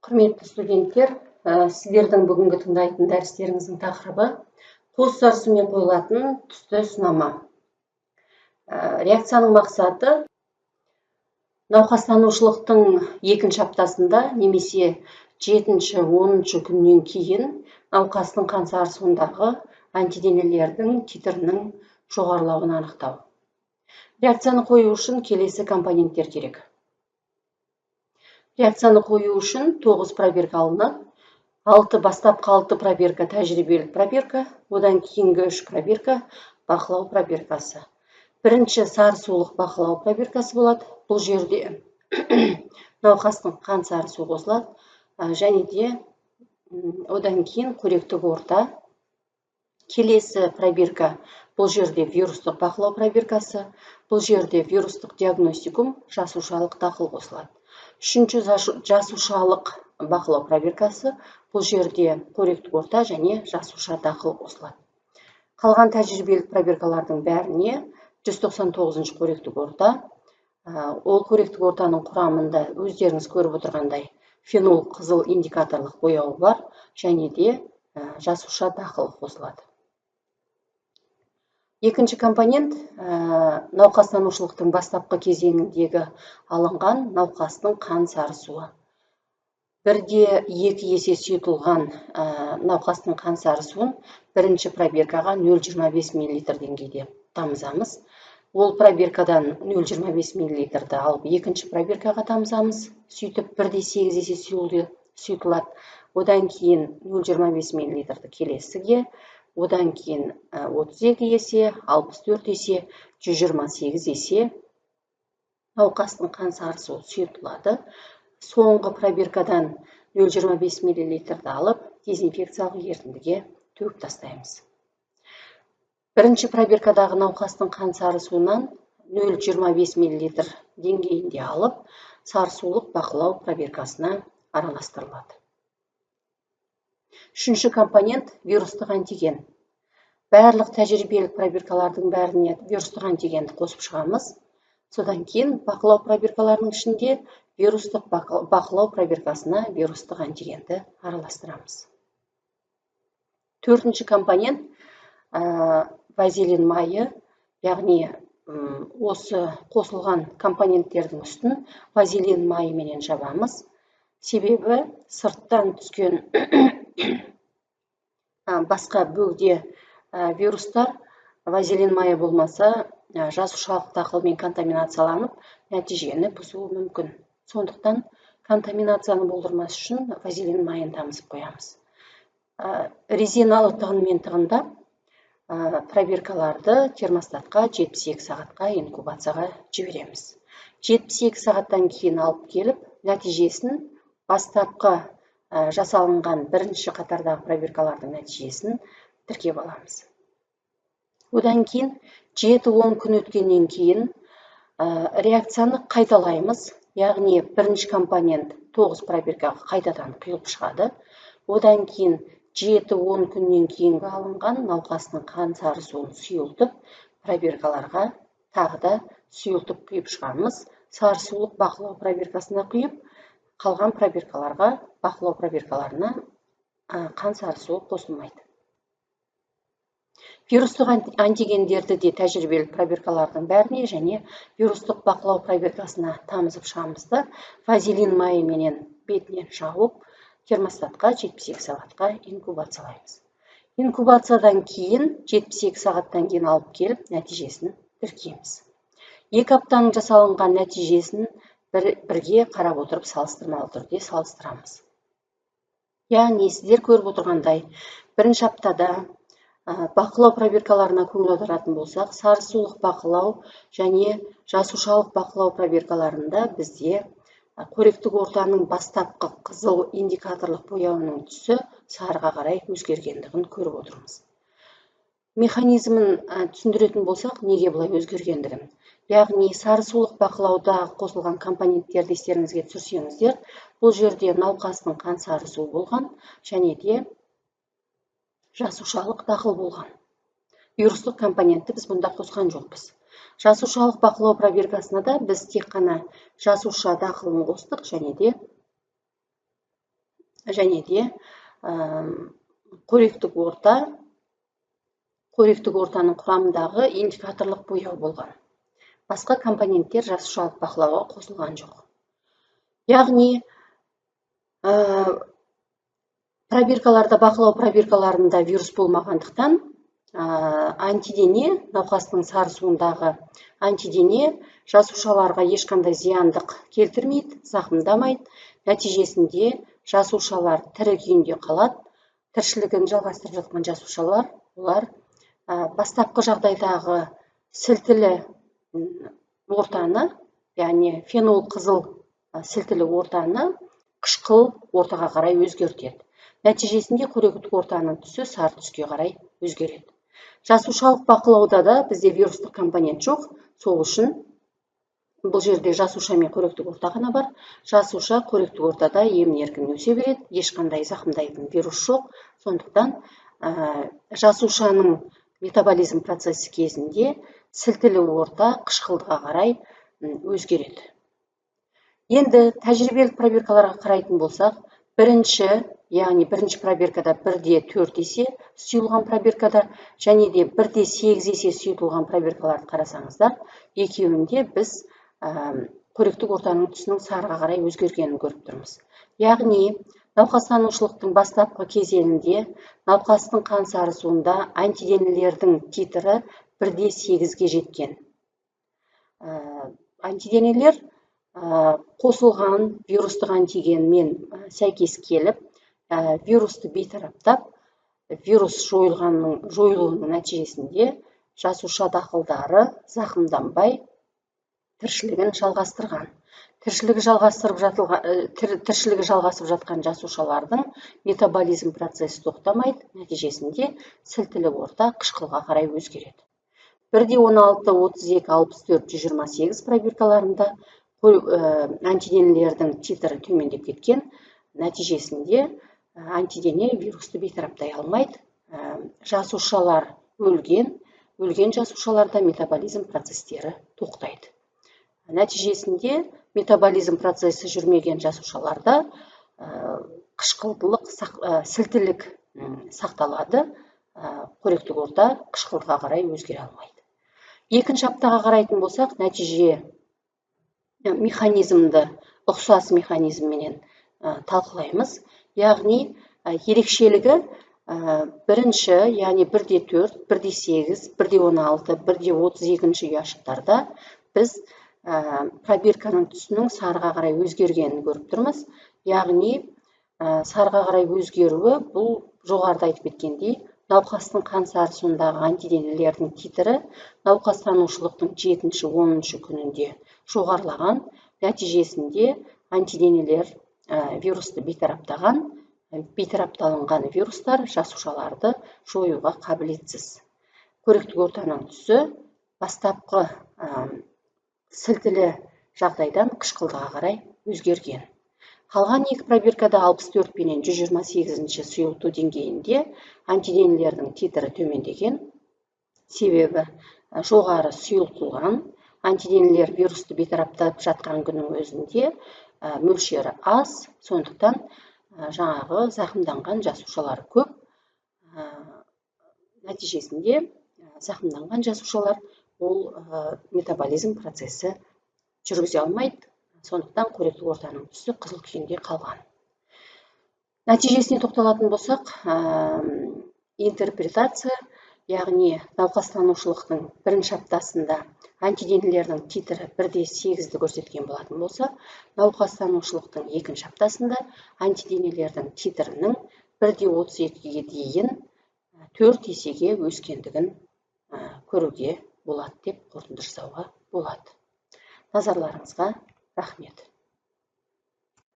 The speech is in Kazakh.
Құрметті студенттер, сіздердің бүгінгі тыңдайтын дәрістеріңіздің тақырыбы қос сарысумен қойылатын түсті сынама. Реакцияның мақсаты науқастанушылықтың екінші аптасында немесе 7-10 күннен кейін науқастың қан сарысуындағы антиденелердің титрінің жоғарылауын анықтау. Реакцияны қою үшін келесі компоненттер керек. Реакцияны қою үшін 9 пробирка алынады. Бастапқы 6 пробирка тәжірибелік пробирка, одан кейінгі 3 пробирка бақылау пробиркасы. Бірінші сарысулық бақылау пробиркасы болады. Бұл жерде науқастың қан сарысуы қосылады, және де одан кейін қоректік орта. Келесі пробирка бұл жерде вирустық бақылау пробиркасы, бұл жерде вирустық диагностикум, жасушалық дақыл қосылады. Үшінші жасушалық бақылау пробиркасы, бұл жерде қоректік орта және жасуша дақыл қосылады. Қалған тәжірибелік пробиркалардың бәріне 199 қоректік орта. Ол қоректік ортаның құрамында өздеріңіз көріп отырғандай фенол қызыл индикаторлық бояуы бар, және де жасуша дақыл қосылады. Екінші компонент науқастанушылықтың бастапқы кезеңіндегі алынған науқастың қан сарысуы. 1-2 есе сұйытылған науқастың қан сарысуын бірінші пробиркаға 0,25 мл деңгейде тамызамыз. Ол пробиркадан 0,25 мл алып екінші пробиркаға тамызамыз. Сөйтіп 1,8 есе сұйытылады. Одан кейін 0,25 мл келесіге, одан кейін 32 есе, 64 есе, 128 есе науқастың қан сарысуы сұйытылады. Соңғы пробиркадан 0,25 мл алып, дезинфекциялық ерітіндіге төгіп тастаймыз. Бірінші пробиркадағы науқастың қан сарысуынан 0,25 мл деңгейінде алып, сарысулық бақылау пробиркасына араластырылады. Үшінші компонент вирустық антиген. Барлық тәжірибелік пробиркалардың бәріне вирустық антигенді қосып шығамыз. Содан кейін бақылау пробиркаларының ішінде вирустық бақылау пробиркасына вирустық антигенді араластырамыз. Төртінші компонент вазелин майы, яғни осы қосылған компоненттердің үстін вазелин майыменен жабамыз. Себебі сырттан түскен басқа бөгде вирустар вазелин майы болмаса жасушалық дақылмен контаминацияланып, нәтижені бұзуы мүмкін. Сондықтан контаминацияны болдырмас үшін вазелин майын тамызып қоямыз. Резиналы тығынмен тығындап, пробиркаларды термостатқа 72 сағатқа инкубацияға жібереміз. 72 сағаттан кейін алып келіп, нәтижесін бастапқы жасалынған бірінші қатардағы пробиркалардың нәтижесін тіркеп аламыз. Одан кейін 7-10 күн өткеннен кейін реакцияны қайталаймыз. Яғни бірінші компонент 9 пробиркаға қайтадан құйылып шығады. Одан кейін 7-10 күннен кейінгі алынған науқастың қан сарысуын сұйылтып, пробиркаларға тағы да сұйылтып құйып шығамыз. Сарысулық бақылау пробиркасына құйып, қалған пробиркаларға, бақылау пробиркаларына қан сарысуы қосылмайды. Вирустық антигендерді де тәжірибелік пробиркалардың бәріне және вирустық бақылау пробиркасына тамызып шығамызды вазелин майыменен бетінен жауып, термостатқа 72 сағатқа инкубациялаймыз. Инкубациядан кейін 72 сағаттан кейін алып келіп, нәтижесін тіркейміз. 2 аптаның жасалынған нәтижесін бірге қарап отырып салыстырмалы түрде салыстырамыз. Яғни сіздер көріп отырғандай, бірінші аптада бақылау пробиркаларына көңіл аударатын болсақ, сарысулық бақылау және жасушалық бақылау пробиркаларында бізде қоректік ортаның бастапқы қызыл индикаторлық бояуының түсі сарыға қарай өзгергендігін көріп отырмыз. Механизмін түсіндіретін болсақ, неге бұлай өзгергендігін. Яғни сарысулық бақылауда қосылған компоненттерді естеріңізге түсірсеңіздер, бұл жерде науқастың қан сарысуы болған, және де жасушалық дақыл болған. Вирустық компонентті біз бұнда қосқан жоқпыз. Жасушалық бақылау пробиркасына да біз тек қана жасуша дақылын қостық, және де және де қоректік ортаның құрамындағы индикаторлық бояу болған. Басқа компоненттер жасушалық бақылауға қосылған жоқ. Яғни бақылау пробиркаларында вирус болмағандықтан антидене, науқастың сарысуындағы антидене жасушаларға ешқандай зияндық келтірмейді, зақымдамайды. Нәтижесінде жасушалар тірі күйінде қалады. Тіршілігін жалғастырып жатқан жасушалар, олар бастапқы жағдайдағы сілтілі ортаны, яғни фенол қызыл сілтілі ортаны қышқыл ортаға қарай өзгертеді. Нәтижесінде қоректік ортаның түсі сары түске қарай өзгереді. Жасушалық бақылауда да бізде вирустық компонент жоқ. Сол үшін бұл жерде жасуша мен қоректік орта ғана бар. Жасуша қоректік ортада емін-еркін өсе береді. Ешқандай зақымдайтын вирус жоқ. Сондықтан жасушаның метаболизм процесі кезінде сілтілі орта қышқылға қарай өзгереді. Енді тәжірибелік пробиркаларға қарайтын болсақ, бірінші пробиркада 1,4 есе сұйылған пробиркада және де 1,8 есе сұйылған пробиркаларды қарасаңыздар, екеуінде біз қоректік ортаның түсінің сарыға қарай өзгергенін көріп тұрмыз. Яғни науқастанушылықтың бастапқы кезеңінде науқастың қан сарысуында антиденелердің титрі 1,8-ге жеткен. Антиденелер қосылған вирустық антигенмен сәйкес келіп, вирусты бейтараптап, вирус жойылуының нәтижесінде жасуша дақылдары зақымданбай тіршілігін жалғастырған. Тіршілігі жалғасып жатқан жасушалардың метаболизм процесі тоқтамайды, нәтижесінде сілтілі орта қышқылға қарай өзгереді. 1,16, 32, 64, 128 пробиркаларында антиденелердің титрі төмендеп кеткен. Нәтижесінде антидене вирусты бейтараптай алмайды. Жасушалар өлген жасушаларда метаболизм процестері тоқтайды. Нәтижесінде метаболизм процесі жүрмеген жасушаларда қышқылдылық, сілтілік сақталады. Қоректік орта қышқылға қарай өзгере алмайды. Екінші аптаға қарайтын болсақ, нәтиже механизмді ұқсас механизмменен талқылаймыз. Яғни ерекшелігі бірінші, яғни 1,4, 1,8, 1,16, 1,32 ұяшықтарда біз пробирканың түсінің сарыға қарай өзгергенін көріп тұрмыз. Яғни сарыға қарай өзгеруі бұл жоғарыда айтып кеткендей, науқастың қан сарысуындағы антиденелердің титрі науқастанушылықтың 7-10 күнінде жоғарылаған. Нәтижесінде антиденелер вирусты бейтарапталынған вирустар жасушаларды жоюға қабілетсіз. Қоректік ортаның түсі бастапқы сілтілі жағдайдан қышқылға қарай өзгерген. Қалған екі пробиркада 64 пенен 128 сұйылту деңгейінде антиденелердің титрі төмендеген. Себебі жоғары сұйылтылған антиденелер вирусты бейтараптап жатқан күннің өзінде мөлшері аз, сондықтан жаңағы зақымданған жасушалар көп. Нәтижесінде зақымданған жасушалар ол метаболизм процесі жүргізе алмайды, сондықтан қоректік ортаның түсі қызыл күйінде қалған. Нәтижесіне тоқталатын болсақ, интерпретация, яғни науқастанушылықтың бірінші аптасында антиденелердің титрі 1,8-ді көрсеткен болатын болса, науқастанушылықтың екінші аптасында антиденелердің титрінің 1,32-ге дейін 4 есеге өскендігін көруге болады деп қорытынды жасауға болады. Назарларыңызға рахмет.